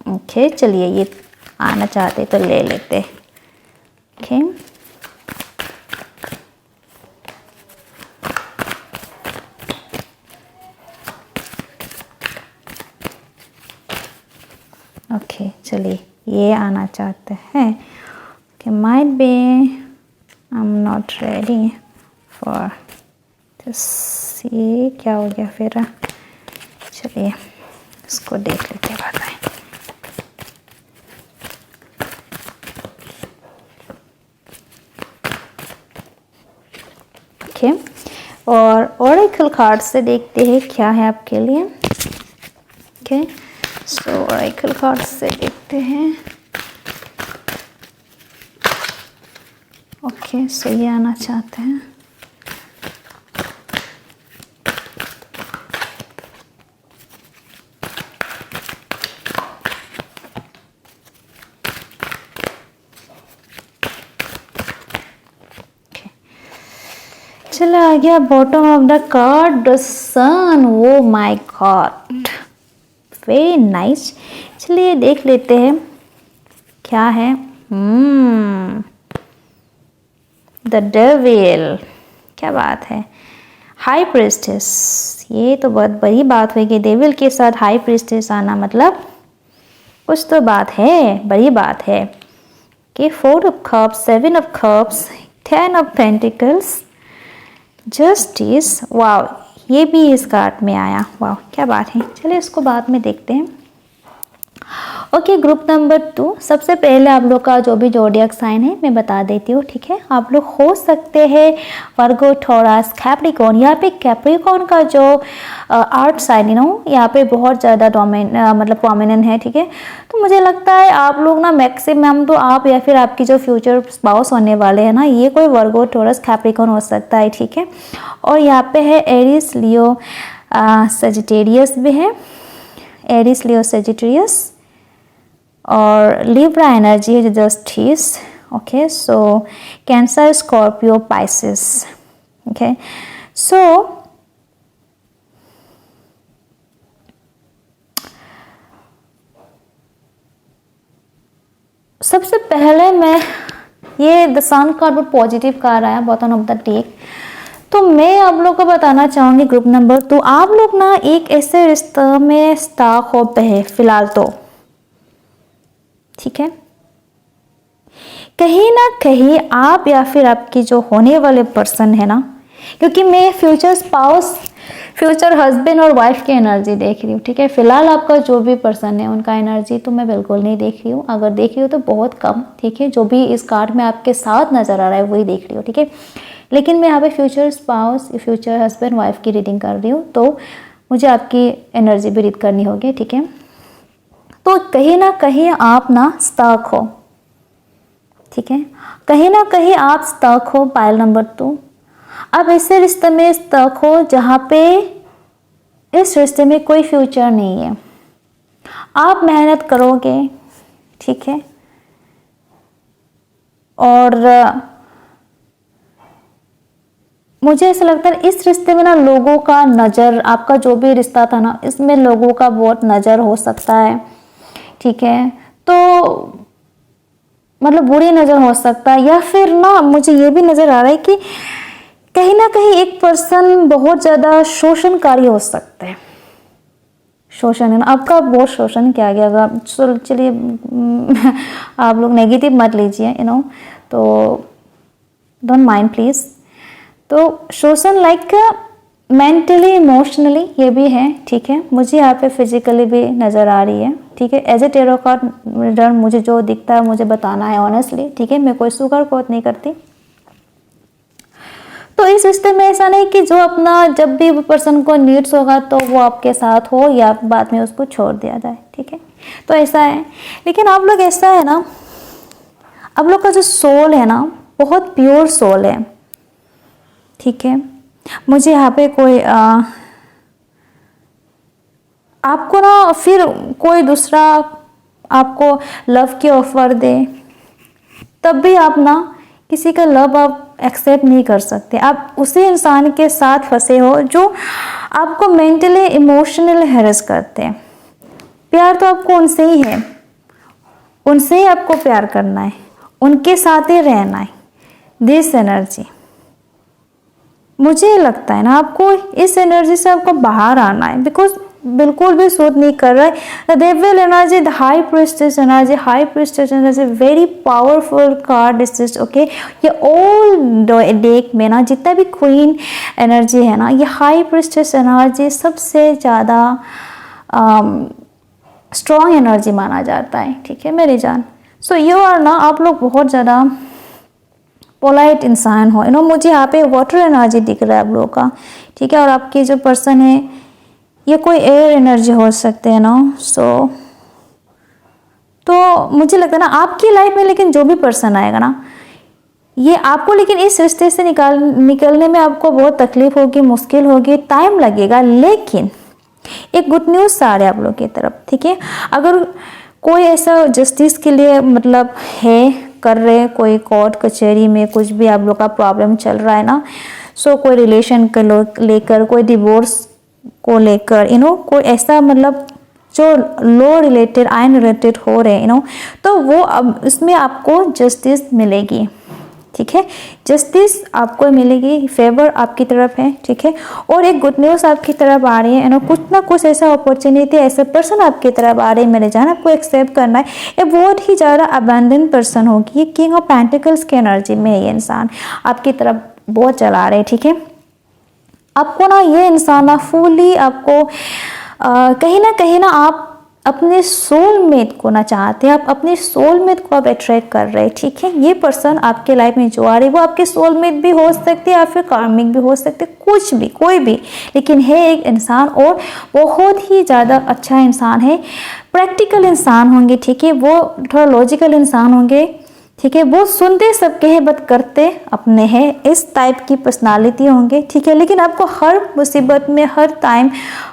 ओके, चलिए ये आना चाहते तो ले लेते, ओके। ओके चलिए ये आना चाहते हैं कि might be I am not ready for this. ये क्या हो गया फिर? चलिए इसको देख लेते हैं, बताएं। ओके और ओरेकल कार्ड से देखते हैं क्या है आपके लिए, ओके। सो ओरेकल कार्ड से देखते हैं, ओके। सो ये आना चाहते हैं, चलो आ गया bottom of the card the sun. Oh my god, very nice. चलिए देख लेते हैं क्या है। द डेविल, क्या बात है। हाई प्रीस्टेस, ये तो बहुत बड़ी बात हुई कि डेविल के साथ हाई प्रीस्टेस आना, मतलब कुछ तो बात है, बड़ी बात है। कि 4 of cups, 7 of cups, 10 of pentacles, justice. वाह, ये भी इस कार्ड में आया, वाह क्या बात है। चलिए इसको बाद में देखते हैं। Okay, group number 2। सबसे पहले आप लोग का जो भी जोडियक साइन है मैं बता देती हूँ, ठीक है। आप लोग हो सकते हैं वर्गो, टॉरस, कैप्रिकॉर्न। यहाँ पे कैप्रिकॉर्न का जो आर्ट साइन है ना, यहाँ पे बहुत ज़्यादा मतलब प्रोमिनेंट है, ठीक है। तो मुझे लगता है आप लोग ना मैक्सिमम तो आप या फिर आपकी जो फ्यूचर स्पाउस होने वाले हैं ना, ये कोई वर्गो, टॉरस, कैप्रिकॉर्न हो सकता है, ठीक है। और यहाँ पे है एरिस, लियो, सजिटेरियस भी है, एरिस, लियो, सजिटेरियस। और लिब्रा एनर्जी है जस्टिस, ओके। सो कैंसर, स्कॉर्पियो, पाइसिस, ओके। सो सबसे पहले मैं ये द सन कार्ड बहुत पॉजिटिव कार्ड आया, बॉटम ऑफ द डेक। तो मैं आप लोग को बताना चाहूँगी ग्रुप नंबर 2, आप लोग ना एक ऐसे रिश्ते में स्टाक हो पे है फिलहाल तो, ठीक है। कहीं ना कहीं आप या फिर आपकी जो होने वाले पर्सन है ना, क्योंकि मैं फ्यूचर स्पाउस, फ्यूचर हस्बैंड और वाइफ की एनर्जी देख रही हूँ, ठीक है। फिलहाल आपका जो भी पर्सन है उनका एनर्जी तो मैं बिल्कुल नहीं देख रही हूँ, अगर देख रही हूँ तो बहुत कम, ठीक है। जो भी इस कार्ड में आपके साथ नजर आ रहा है वही देख रही हूँ, ठीक है। लेकिन मैं यहाँ पे future spouse, future husband, wife की रीडिंग कर रही हूँ, तो मुझे आपकी एनर्जी भी रीड करनी होगी, ठीक है। तो कहीं ना कहीं आप ना स्टक हो, ठीक है। कहीं ना कहीं आप स्टक हो, पाइल नंबर 2। अब ऐसे रिश्ते में स्टक हो जहाँ पे इस रिश्ते में कोई फ्यूचर नहीं है। आप मेहनत करोगे, ठीक है। और मुझे ऐसा लगता है इस रिश्ते में ना लोगों का नज़र, आपका जो भी रिश्ता था ना, इसमें लोगों का बहुत नज़र हो सकता है, ठीक है। तो मतलब बुरी नज़र हो सकता है, या फिर ना मुझे ये भी नज़र आ रहा है कि कहीं ना कहीं एक पर्सन बहुत ज़्यादा शोषणकारी हो सकता है। शोषण है ना, आपका बहुत शोषण किया गया। चलिए आप लोग नेगेटिव मत लीजिए, तो डोंट माइंड प्लीज़। तो शोषण लाइक मेंटली, इमोशनली ये भी है, ठीक है। मुझे यहाँ पे फिजिकली भी नज़र आ रही है, ठीक है। एज ए टेरो कार्ड मुझे जो दिखता है मुझे बताना है ऑनेस्टली, ठीक है। मैं कोई सुगर कोट नहीं करती। तो इस रिश्ते में ऐसा नहीं कि जो अपना जब भी पर्सन को नीड्स होगा तो वो आपके साथ हो या बाद में उसको छोड़ दिया जाए, ठीक है। तो ऐसा है। लेकिन आप लोग ऐसा है ना, आप लोग का जो सोल है ना, बहुत प्योर सोल है, ठीक है। मुझे यहाँ पे कोई आपको ना फिर कोई दूसरा आपको लव के ऑफर दे, तब भी आप ना किसी का लव आप एक्सेप्ट नहीं कर सकते। आप उसी इंसान के साथ फंसे हो जो आपको मेंटली इमोशनली हैरेस करते हैं। प्यार तो आपको उनसे ही है, उनसे ही आपको प्यार करना है, उनके साथ ही रहना है। दिस एनर्जी, मुझे लगता है ना आपको इस एनर्जी से आपको बाहर आना है, बिकॉज बिल्कुल भी सूट नहीं कर रहा है। Devil energy, the high priestess energy, high priestess energy very powerful card is okay. ये ऑल डेक में ना जितना भी क्वीन एनर्जी है ना, ये हाई प्रीस्टेस एनर्जी सबसे ज़्यादा स्ट्रॉन्ग एनर्जी माना जाता है, ठीक है मेरी जान। सो यू आर ना, आप लोग बहुत ज़्यादा पोलाइट इंसान हो, मुझे यहाँ पे वाटर एनर्जी दिख रहा है आप लोगों का, ठीक है। और आपके जो पर्सन है ये कोई एयर एनर्जी हो सकते हैं ना। तो मुझे लगता है ना आपकी लाइफ में लेकिन जो भी पर्सन आएगा ना, ये आपको लेकिन इस रिश्ते से निकलने में आपको बहुत तकलीफ होगी, मुश्किल होगी, टाइम लगेगा। लेकिन एक गुड न्यूज़ आ रहा है आप लोग की तरफ, ठीक है। अगर कोई ऐसा जस्टिस के लिए मतलब है कर रहे, कोई कोर्ट कचहरी में कुछ भी आप लोग का प्रॉब्लम चल रहा है ना, कोई रिलेशन को लेकर, कोई डिवोर्स को लेकर, कोई ऐसा मतलब जो लॉ रिलेटेड, आइन रिलेटेड हो रहे हैं, तो वो अब इसमें आपको जस्टिस मिलेगी, ठीक है। जस्टिस आपको मिलेगी, फेवर आपकी तरफ है, ठीक है। और एक गुड न्यूज़ आपकी तरफ आ रही है, कुछ ना कुछ ऐसा अपॉर्चुनिटी, ऐसा पर्सन आपकी तरफ आ रही है मेरे जान, आपको एक्सेप्ट करना है। ये बहुत ही ज़्यादा अबैंडन पर्सन होगी, ये किंग ऑफ पेंटिकल्स की एनर्जी में ये इंसान आपकी तरफ बहुत चला रहे हैं, ठीक है। आपको ना ये इंसान ना फुली आपको कहीं ना आप अपने सोलमेट को ना चाहते हैं, आप अपने सोलमेट को आप अट्रैक्ट कर रहे हैं, ठीक है। ये पर्सन आपके लाइफ में जो आ रही है वो आपके सोलमेट भी हो सकते हैं या फिर कार्मिक भी हो सकते, कुछ भी, कोई भी, लेकिन है एक इंसान और बहुत ही ज़्यादा अच्छा इंसान है। प्रैक्टिकल इंसान होंगे, ठीक है, वो थोड़ा लॉजिकल इंसान होंगे, ठीक है। वो सुनते सबके हैं बट करते अपने हैं, इस टाइप की पर्सनालिटी होंगे, ठीक है। लेकिन आपको हर मुसीबत में, हर टाइम,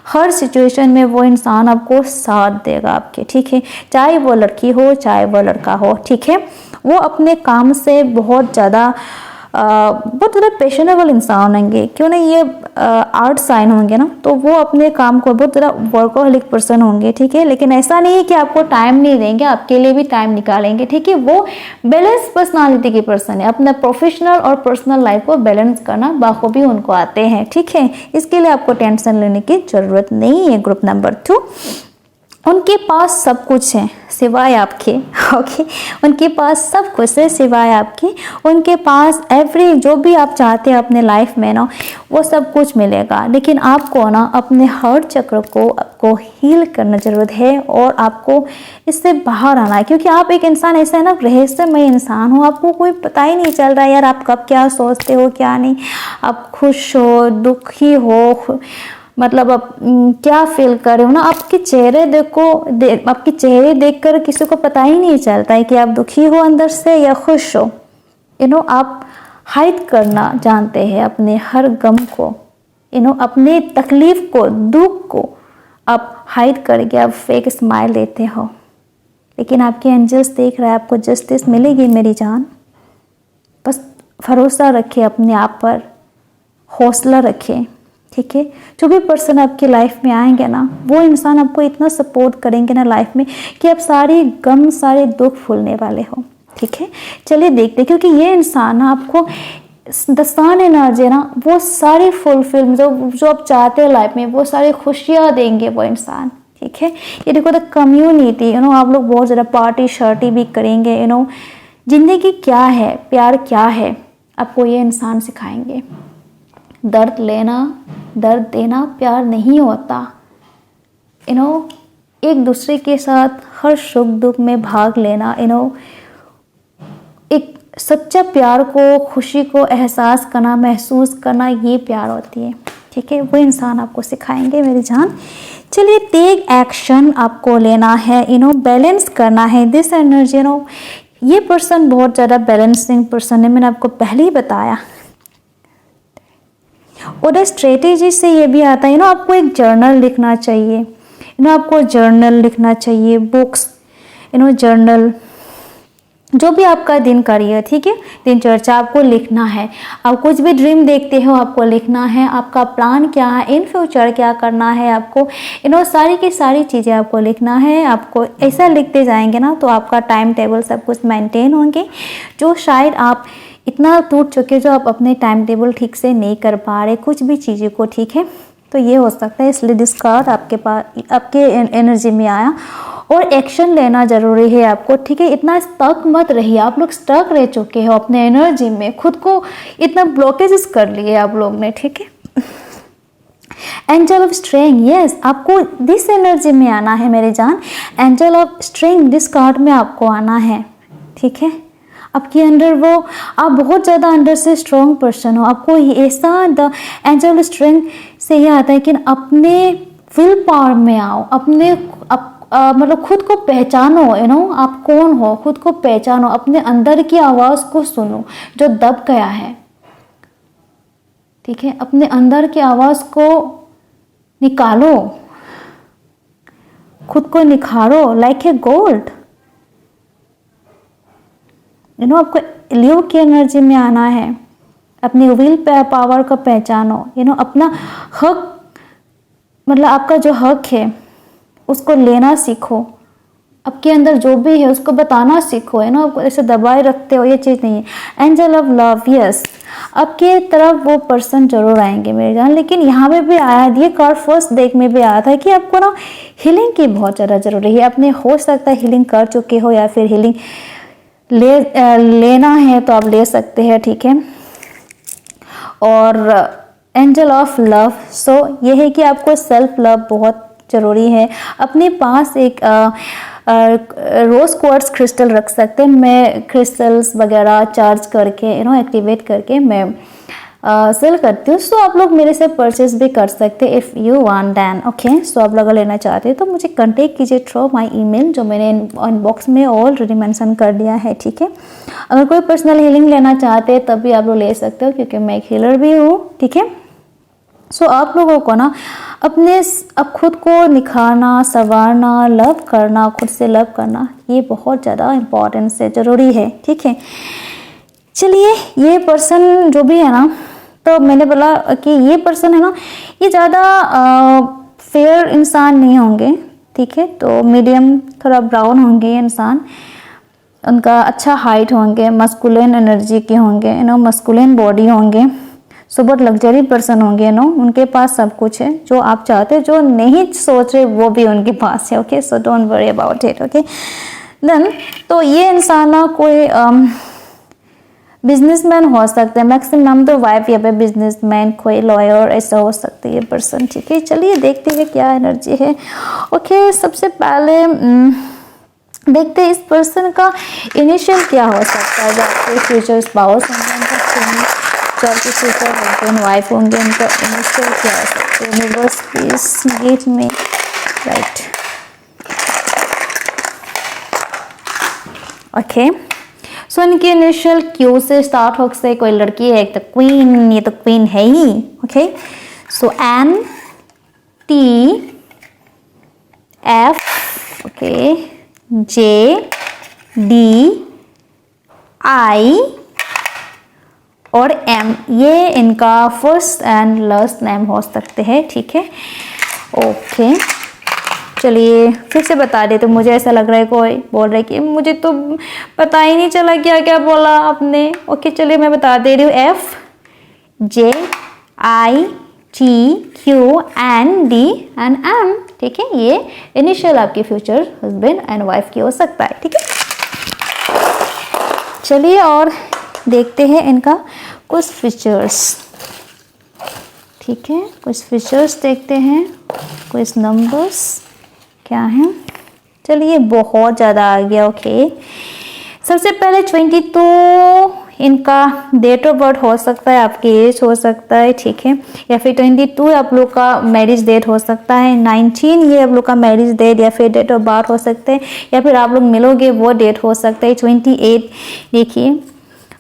हर सिचुएशन में वो इंसान आपको साथ देगा आपके, ठीक है। चाहे वो लड़की हो, चाहे वो लड़का हो, ठीक है। वो अपने काम से बहुत ज़्यादा पैशनेबल इंसान होंगे, क्यों नहीं, ये आर्ट साइन होंगे ना, तो वो अपने काम को बहुत ज़्यादा वर्कोहलिक पर्सन होंगे, ठीक है। लेकिन ऐसा नहीं है कि आपको टाइम नहीं देंगे, आपके लिए भी टाइम निकालेंगे, ठीक है। वो बैलेंस पर्सनालिटी की पर्सन है, अपना प्रोफेशनल और पर्सनल लाइफ को बैलेंस करना बाखूबी उनको आते हैं, ठीक है। इसके लिए आपको टेंशन लेने की जरूरत नहीं है। ग्रुप नंबर 2, उनके पास सब कुछ है सिवाय आपके, ओके। उनके पास सब कुछ है सिवाय आपके, उनके पास एवरी जो भी आप चाहते हैं अपने लाइफ में ना, वो सब कुछ मिलेगा। लेकिन आपको ना अपने हर चक्र को आपको हील करना जरूरत है और आपको इससे बाहर आना है, क्योंकि आप एक इंसान ऐसा है ना, रहस्यमय इंसान हो, आपको कोई पता ही नहीं चल रहा है यार आप कब क्या सोचते हो क्या नहीं, आप खुश हो, दुखी हो, मतलब आप क्या फील कर रहे हो ना, आपके चेहरे आपके चेहरे देखकर किसी को पता ही नहीं चलता है कि आप दुखी हो अंदर से या खुश हो। आप हाइड करना जानते हैं अपने हर गम को, अपने तकलीफ को, दुख को आप हाइड करके आप फेक स्माइल देते हो। लेकिन आपके एंजल्स देख रहा है, आपको जस्टिस मिलेगी मेरी जान। बस भरोसा रखें अपने आप पर, हौसला रखें, ठीक है। जो भी पर्सन आपकी लाइफ में आएंगे ना, वो इंसान आपको इतना सपोर्ट करेंगे ना लाइफ में कि आप सारे गम, सारे दुख भूलने वाले हो, ठीक है। चलिए देखते, क्योंकि ये इंसान ना आपको द सन एनर्जी ना, वो सारी फुलफिल जो आप चाहते हैं लाइफ में, वो सारी खुशियाँ देंगे वो इंसान, ठीक है। ये देखो द कम्युनिटी, आप लोग बहुत ज़्यादा पार्टी शार्टी भी करेंगे, जिंदगी क्या है, प्यार क्या है, आपको ये इंसान सिखाएंगे। दर्द लेना, दर्द देना प्यार नहीं होता, एक दूसरे के साथ हर सुख दुख में भाग लेना, एक सच्चा प्यार को, खुशी को एहसास करना, महसूस करना, ये प्यार होती है, ठीक है। वो इंसान आपको सिखाएंगे मेरी जान। चलिए, टेक एक्शन आपको लेना है, बैलेंस करना है दिस एनर्जी, ये पर्सन बहुत ज़्यादा बैलेंसिंग पर्सन है, मैंने आपको पहले ही बताया। और स्ट्रेटेजी से ये भी आता है आपको एक जर्नल लिखना चाहिए, आपको जर्नल लिखना चाहिए, बुक्स, जर्नल, जो भी आपका दिन करिए, ठीक है, दिनचर्या आपको लिखना है। आप कुछ भी ड्रीम देखते हो आपको लिखना है, आपका प्लान क्या है, इन फ्यूचर क्या करना है आपको, सारी की सारी चीज़ें आपको लिखना है। आपको ऐसा लिखते जाएंगे ना तो आपका टाइम टेबल सब कुछ मेंटेन होंगे। जो शायद आप इतना टूट चुके जो आप अपने टाइम टेबल ठीक से नहीं कर पा रहे कुछ भी चीज़ों को, ठीक है, तो ये हो सकता है। इसलिए दिस कार्ड आपके पास आपके एनर्जी में आया। और एक्शन लेना ज़रूरी है आपको, ठीक है। इतना स्टक मत रहिए, आप लोग स्टक रह चुके हो अपने एनर्जी में, खुद को इतना ब्लॉकेजेस कर लिए आप लोग ने, ठीक है। एंजल ऑफ स्ट्रेंथ, यस, आपको दिस एनर्जी में आना है मेरे जान। Angel of strength this card में आपको आना है, ठीक है। आपके अंदर वो, आप बहुत ज़्यादा अंदर से स्ट्रॉन्ग पर्सन हो। आपको ऐसा द एंजल ऑफ स्ट्रेंथ से ये आता है कि अपने विल पावर में आओ, अपने मतलब खुद को पहचानो, आप कौन हो, खुद को पहचानो, अपने अंदर की आवाज़ को सुनो जो दब गया है, ठीक है। अपने अंदर की आवाज़ को निकालो, खुद को निखारो लाइक ए गोल्ड। आपको लियो की एनर्जी में आना है, अपनी विल पावर को पहचानो, अपना हक, मतलब आपका जो हक है उसको लेना सीखो। आपके अंदर जो भी है उसको बताना सीखो, आपको ऐसे दबाए रखते हो, ये चीज़ नहीं है। एंजल ऑफ लव, यस, आपके तरफ वो पर्सन जरूर आएंगे मेरे जान। लेकिन यहाँ पे भी आया, ये कार्ड फर्स्ट देख में भी आया था कि आपको हीलिंग की बहुत ज़्यादा ज़रूरी है। आपने हो सकता है हीलिंग कर चुके हो या फिर हीलिंग लेना है तो आप ले सकते हैं, ठीक है। और एंजल ऑफ लव, सो ये है कि आपको सेल्फ लव बहुत ज़रूरी है। अपने पास एक रोज़ क्वार्ट्ज क्रिस्टल रख सकते हैं। मैं क्रिस्टल्स वगैरह चार्ज करके एक्टिवेट करके मैं सेल करती हूँ। सो आप लोग मेरे से परचेज भी कर सकते हैं if you want then, okay. So आप लोग लेना चाहते हैं तो मुझे कांटेक्ट कीजिए थ्रू माय ईमेल, जो मैंने इनबॉक्स में ऑलरेडी मेंशन कर दिया है, ठीक है। अगर कोई पर्सनल हीलिंग लेना चाहते हैं तब भी आप लोग ले सकते हो, क्योंकि मैं एक हीलर भी हूँ, ठीक है। सो आप लोगों को अब खुद को निखारना, संवारना, लव करना, खुद से लव करना, ये बहुत ज़्यादा इम्पोर्टेंस है, ज़रूरी है, ठीक है। चलिए, ये पर्सन जो भी है ना, तो मैंने बोला कि ये पर्सन है ना, ये ज़्यादा फेयर इंसान नहीं होंगे, ठीक है। तो मीडियम थोड़ा ब्राउन होंगे ये इंसान, उनका अच्छा हाइट होंगे, मस्कुलिन एनर्जी के होंगे, मस्कुलिन बॉडी होंगे, सो बहुत लग्जरी पर्सन होंगे, उनके पास सब कुछ है जो आप चाहते हैं, जो नहीं सोच रहे वो भी उनके पास है, okay. So don't worry about it, okay. Then तो ये इंसान कोई बिजनेसमैन हो सकते हैं, मैक्सिमम तो वाइफ या पे बिजनेसमैन, कोई लॉयर, ऐसा हो सकता है ये पर्सन, ठीक है। चलिए देखते हैं क्या एनर्जी है, ओके। सबसे पहले देखते हैं इस पर्सन का इनिशियल क्या हो सकता है, जो आपके फ्यूचर स्पाउस होंगे, उनका जो आपके फ्यूचर हस्बैंड वाइफ होंगे, उनका इनिशियल क्या हो सकता है। Universe please give me right, okay. So इनके इनिशियल क्यू से स्टार्ट हो सकते, कोई लड़की है, एक तो क्वीन, ये तो क्वीन है ही, okay. So N T F, okay, J D I और एम, ये इनका फर्स्ट एंड लास्ट नेम हो सकते हैं, ठीक है, ओके। चलिए फिर से बता दे, तो मुझे ऐसा लग रहा है कोई बोल रहा है कि मुझे तो पता ही नहीं चला क्या क्या बोला आपने, ओके। चलिए मैं बता दे रही हूँ, F J I T Q N D and M, ठीक है। ये इनिशियल आपके फ्यूचर हस्बैंड एंड वाइफ की हो सकता है, ठीक है। चलिए और देखते हैं इनका कुछ फीचर्स, ठीक है। कुछ फीचर्स देखते हैं, कुछ नंबर्स क्या हैं। चलिए बहुत ज़्यादा आ गया, ओके। सबसे पहले 22, इनका डेट ऑफ बर्थ हो सकता है, आपकी एज हो सकता है, ठीक है, या फिर 22 आप लोग का मैरिज डेट हो सकता है, 19 ये आप लोग का मैरिज डेट या फिर डेट ऑफ बर्थ हो सकते हैं, या फिर आप लोग मिलोगे वो डेट हो सकता है, 28 देखिए।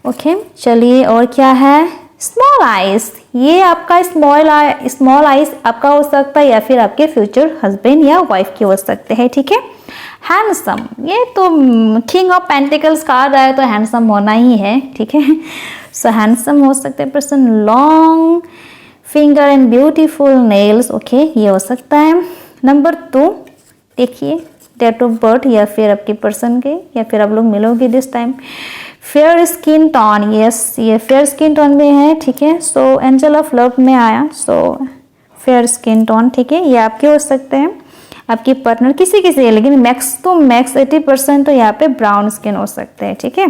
ओके चलिए, और क्या है, स्मॉल आइज, ये आपका स्मॉल आइज आपका हो सकता है या फिर आपके फ्यूचर हस्बैंड या वाइफ के हो सकते हैं, ठीक है। हैंडसम, ये तो किंग ऑफ पेंटिकल्स कहा जाए तो हैंडसम होना ही है, ठीक है। सो हैंडसम हो सकते हैं person, long finger and beautiful nails, okay ये हो सकता है। नंबर 2 देखिए, डेट ऑफ बर्थ या फिर आपके पर्सन के या फिर आप लोग मिलोगे this time. Fair skin tone, yes ये फेयर स्किन टोन में है, ठीक है। सो एंजल ऑफ लव में आया, सो फेयर स्किन टोन, ठीक है, ये आपके हो सकते हैं, आपकी पार्टनर किसी है, लेकिन मैक्स 80% तो यहाँ पे ब्राउन स्किन हो सकते हैं, ठीक है।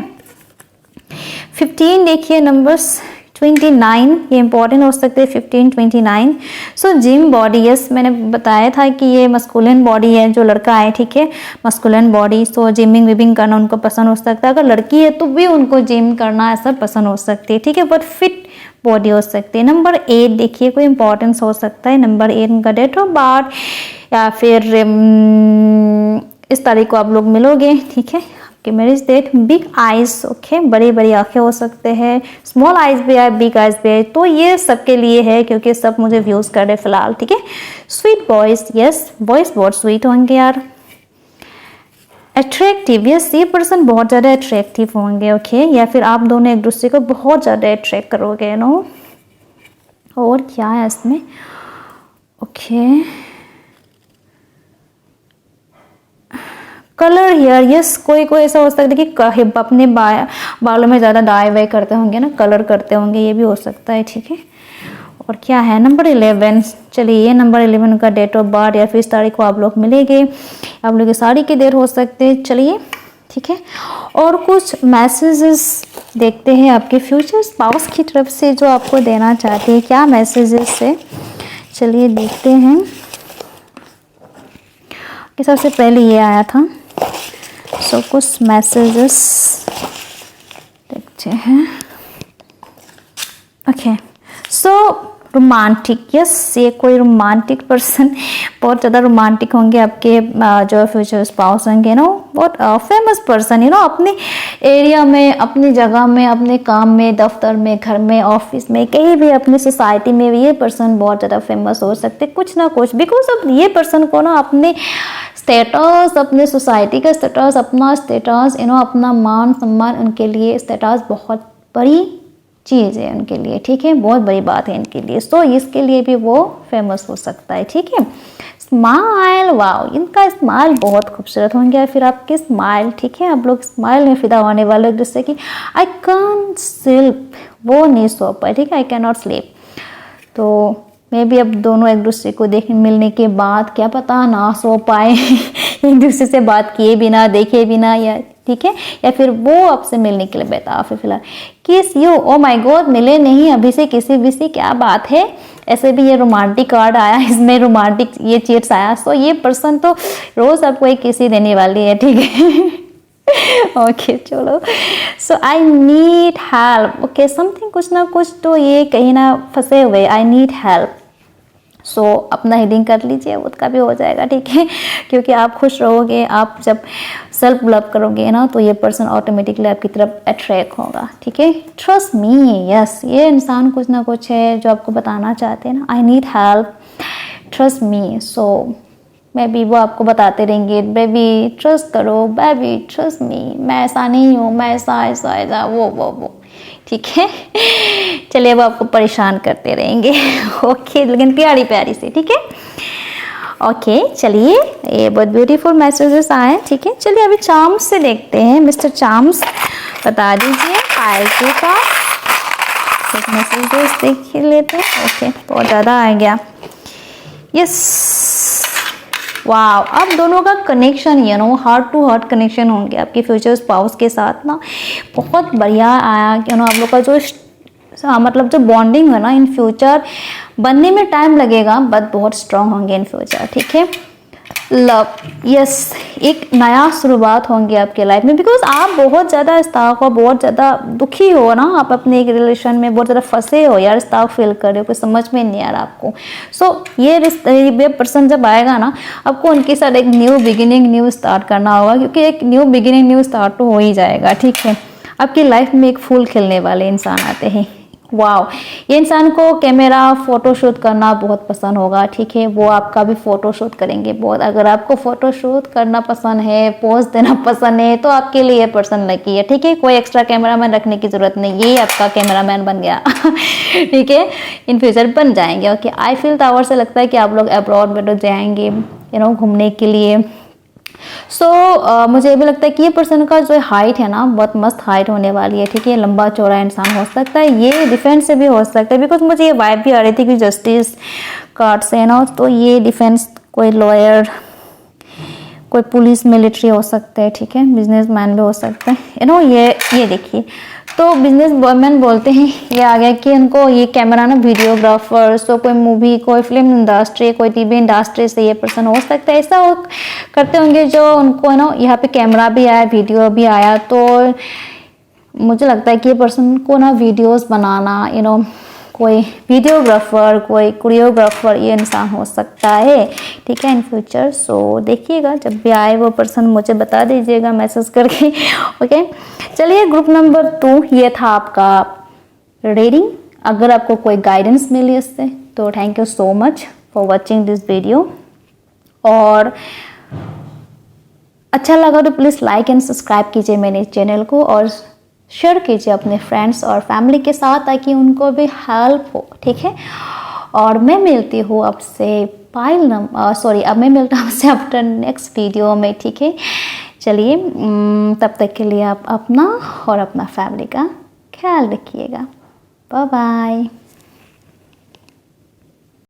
15 देखिए नंबर्स, 29 ये इंपॉर्टेंट हो सकते हैं, 15 29। सो जिम बॉडी, यस मैंने बताया था कि ये मस्कुलिन बॉडी है, जो लड़का है, ठीक है, मस्कुलिन बॉडी। सो जिमिंग विमिंग करना उनको पसंद हो सकता है, अगर लड़की है तो भी उनको जिम करना ऐसा पसंद हो सकती है, ठीक है, बट फिट बॉडी हो सकती है। नंबर 8 देखिए, कोई इंपॉर्टेंस हो सकता है, नंबर 8 उनका डेट ऑफ बर्थ या फिर इस तारीख को आप लोग मिलोगे, ठीक है, आपकी marriage date. Big eyes, okay बड़ी बड़ी आंखें हो सकते हैं, स्मॉल आइज भी है, बिग आइज भी है, तो ये सबके लिए है क्योंकि सब मुझे व्यूज कर रहे फिलहाल, ठीक है। स्वीट बॉयज, यस बॉयज बहुत स्वीट होंगे यार। अट्रैक्टिव, यस ये पर्सन बहुत ज़्यादा अट्रैक्टिव होंगे, ओके, या फिर आप दोनों एक दूसरे को बहुत ज़्यादा अट्रैक्ट करोगे, नो। और क्या है इसमें, ओके कलर हेयर, यस कोई ऐसा हो सकता है कि अपने बालों में ज़्यादा डाई वाई करते होंगे ना, कलर करते होंगे, ये भी हो सकता है, ठीक है। और क्या है, नंबर 11, चलिए ये नंबर 11 का डेट ऑफ बर्थ या फिर इस तारीख को आप लोग मिलेंगे, आप लोग की शादी की देर हो सकते हैं, चलिए ठीक है। और कुछ मैसेजेस देखते हैं आपके फ्यूचर स्पाउस की तरफ से जो आपको देना चाहते हैं, क्या मैसेजेस है, चलिए देखते हैं। कि सबसे पहले ये आया था, सो कुछ मैसेजेस देखते हैं। ओके सो रोमांटिक, यस ये कोई रोमांटिक पर्सन, बहुत ज़्यादा रोमांटिक होंगे आपके जो फ्यूचर स्पाउस होंगे ना, बहुत फेमस पर्सन, अपने एरिया में, अपनी जगह में, अपने काम में, दफ्तर में, घर में, ऑफिस में, कहीं भी अपनी सोसाइटी में ये पर्सन बहुत ज़्यादा फेमस हो सकते कुछ ना कुछ, बिकॉज ऑफ ये पर्सन को ना अपने स्टेटस, अपने सोसाइटी का स्टेटस, अपना स्टेटस, अपना मान सम्मान, उनके लिए स्टेटस बहुत बड़ी चीज़ है उनके लिए, ठीक है, बहुत बड़ी बात है इनके लिए। सो इसके लिए भी वो फेमस हो सकता है, ठीक है। स्माइल, वाओ इनका स्माइल बहुत खूबसूरत होंगे, या फिर आपके स्माइल, ठीक है, आप लोग स्माइल में फिदा होने वाले, जिससे कि आई कैन स्लीप, वो नहीं सो पाए, ठीक है, आई कैन नॉट स्लीप। तो मे बी अब दोनों एक दूसरे को देख मिलने के बाद क्या पता ना सो पाए एक दूसरे से बात किए बिना, देखे बिना, या ठीक है, या फिर वो आपसे मिलने के लिए बेताब है फिलहाल। किस यू, ओ माय गॉड मिले नहीं अभी से किसी भी से, क्या बात है। ऐसे भी ये रोमांटिक कार्ड आया, इसमें रोमांटिक ये चीट्स आया, सो ये पर्सन तो रोज आपको एक किसी देने वाली है, ठीक है। ओके चलो, so I need help, okay something, कुछ ना कुछ तो ये कहीं ना फंसे हुए, आई नीड हेल्प। सो अपना हीलिंग कर लीजिए, उसका भी हो जाएगा, ठीक है, क्योंकि आप खुश रहोगे, आप जब सेल्फ लव करोगे ना, तो ये पर्सन ऑटोमेटिकली आपकी तरफ अट्रैक्ट होगा, ठीक है। ट्रस्ट मी, यस ये इंसान कुछ ना कुछ है जो आपको बताना चाहते हैं ना, आई need help, trust me. So may be वो आपको बताते रहेंगे, बेबी ट्रस्ट करो, बेबी ट्रस्ट मी, मैं ऐसा नहीं हूँ, मैं ऐसा वो, ठीक है। चलिए वो आपको परेशान करते रहेंगे ओके, लेकिन प्यारी प्यारी से, ठीक है। ओके चलिए, ये बहुत ब्यूटीफुल मैसेजेस आए, ठीक है। चलिए अभी चार्म्स से देखते हैं, मिस्टर चार्म्स बता दीजिए फाइल के पास मैसेजेस देख लेते हैं। ओके बहुत ज़्यादा आ गया, यस वाह। अब दोनों का connection heart to heart connection होंगे आपके फ्यूचर स्पाउस के साथ ना, बहुत बढ़िया आया कि आप लोग का जो मतलब जो बॉन्डिंग है ना, इन फ्यूचर बनने में टाइम लगेगा बट बहुत स्ट्रांग होंगे इन फ्यूचर, ठीक है। लव, यस, एक नया शुरुआत होंगी आपके लाइफ में, बिकॉज आप बहुत ज़्यादा इस्ताक हो, बहुत ज़्यादा दुखी हो ना, आप अपने एक रिलेशन में बहुत ज़्यादा फंसे हो यार, इस्ताक फील कर रहे हो, कुछ समझ में नहीं आ रहा आपको। सो ये पर्सन जब आएगा ना, आपको उनके साथ एक न्यू बिगिनिंग, न्यू स्टार्ट करना होगा, क्योंकि एक न्यू बिगिनिंग, न्यू स्टार्ट तो हो ही जाएगा, ठीक है। आपकी लाइफ में एक फूल खिलने वाले इंसान आते हैं। वाओ, ये इंसान को कैमरा फोटोशूट करना बहुत पसंद होगा, ठीक है, वो आपका भी फोटोशूट करेंगे बहुत। अगर आपको फोटोशूट करना पसंद है, पोज देना पसंद है, तो आपके लिए ये पर्सन लकी है, ठीक है। कोई एक्स्ट्रा कैमरामैन रखने की जरूरत नहीं, ये आपका कैमरामैन बन गया ठीक है, इन फ्यूचर बन जाएंगे। ओके, आई फील टावर से लगता है कि आप लोग अब्रॉड में तो जाएंगे, घूमने के लिए। सो मुझे ये भी लगता है कि ये पर्सन का जो हाइट है ना, बहुत मस्त हाइट होने वाली है, ठीक है। लंबा चौड़ा इंसान हो सकता है, ये डिफेंस से भी हो सकता है, बिकॉज मुझे ये वाइब भी आ रही थी कि जस्टिस कार्ड से ना, तो ये डिफेंस, कोई लॉयर, कोई पुलिस, मिलिट्री हो सकते हैं, ठीक है, बिजनेसमैन भी हो सकते हैं, ये देखिए। तो बिजनेस मैन बोलते हैं, ये आ गया कि उनको ये कैमरा ना, वीडियोग्राफर्स, तो कोई मूवी, कोई फिल्म इंडस्ट्री, कोई टीवी इंडस्ट्री से ये पर्सन हो सकता है। ऐसा हो करते होंगे जो उनको यहाँ पे कैमरा भी आया, वीडियो भी आया, तो मुझे लगता है कि ये पर्सन को ना वीडियोस बनाना, कोई वीडियोग्राफर, कोई कोरियोग्राफर, ये इंसान हो सकता है, ठीक है, इन फ्यूचर। सो देखिएगा, जब भी आए वो पर्सन मुझे बता दीजिएगा मैसेज करके। ओके, चलिए, ग्रुप नंबर 2 ये था आपका रीडिंग। अगर आपको कोई गाइडेंस मिली इससे, तो thank you so much for watching this video, और अच्छा लगा तो प्लीज़ लाइक एंड सब्सक्राइब कीजिए मेरे चैनल को, और शेयर कीजिए अपने फ्रेंड्स और फैमिली के साथ, ताकि उनको भी हेल्प हो, ठीक है। और मैं मिलती हूँ आपसे अब मैं मिलता हूँ आपसे आफ्टर नेक्स्ट वीडियो में, ठीक है। चलिए, तब तक के लिए आप अपना और अपना फैमिली का ख्याल रखिएगा। Bye bye.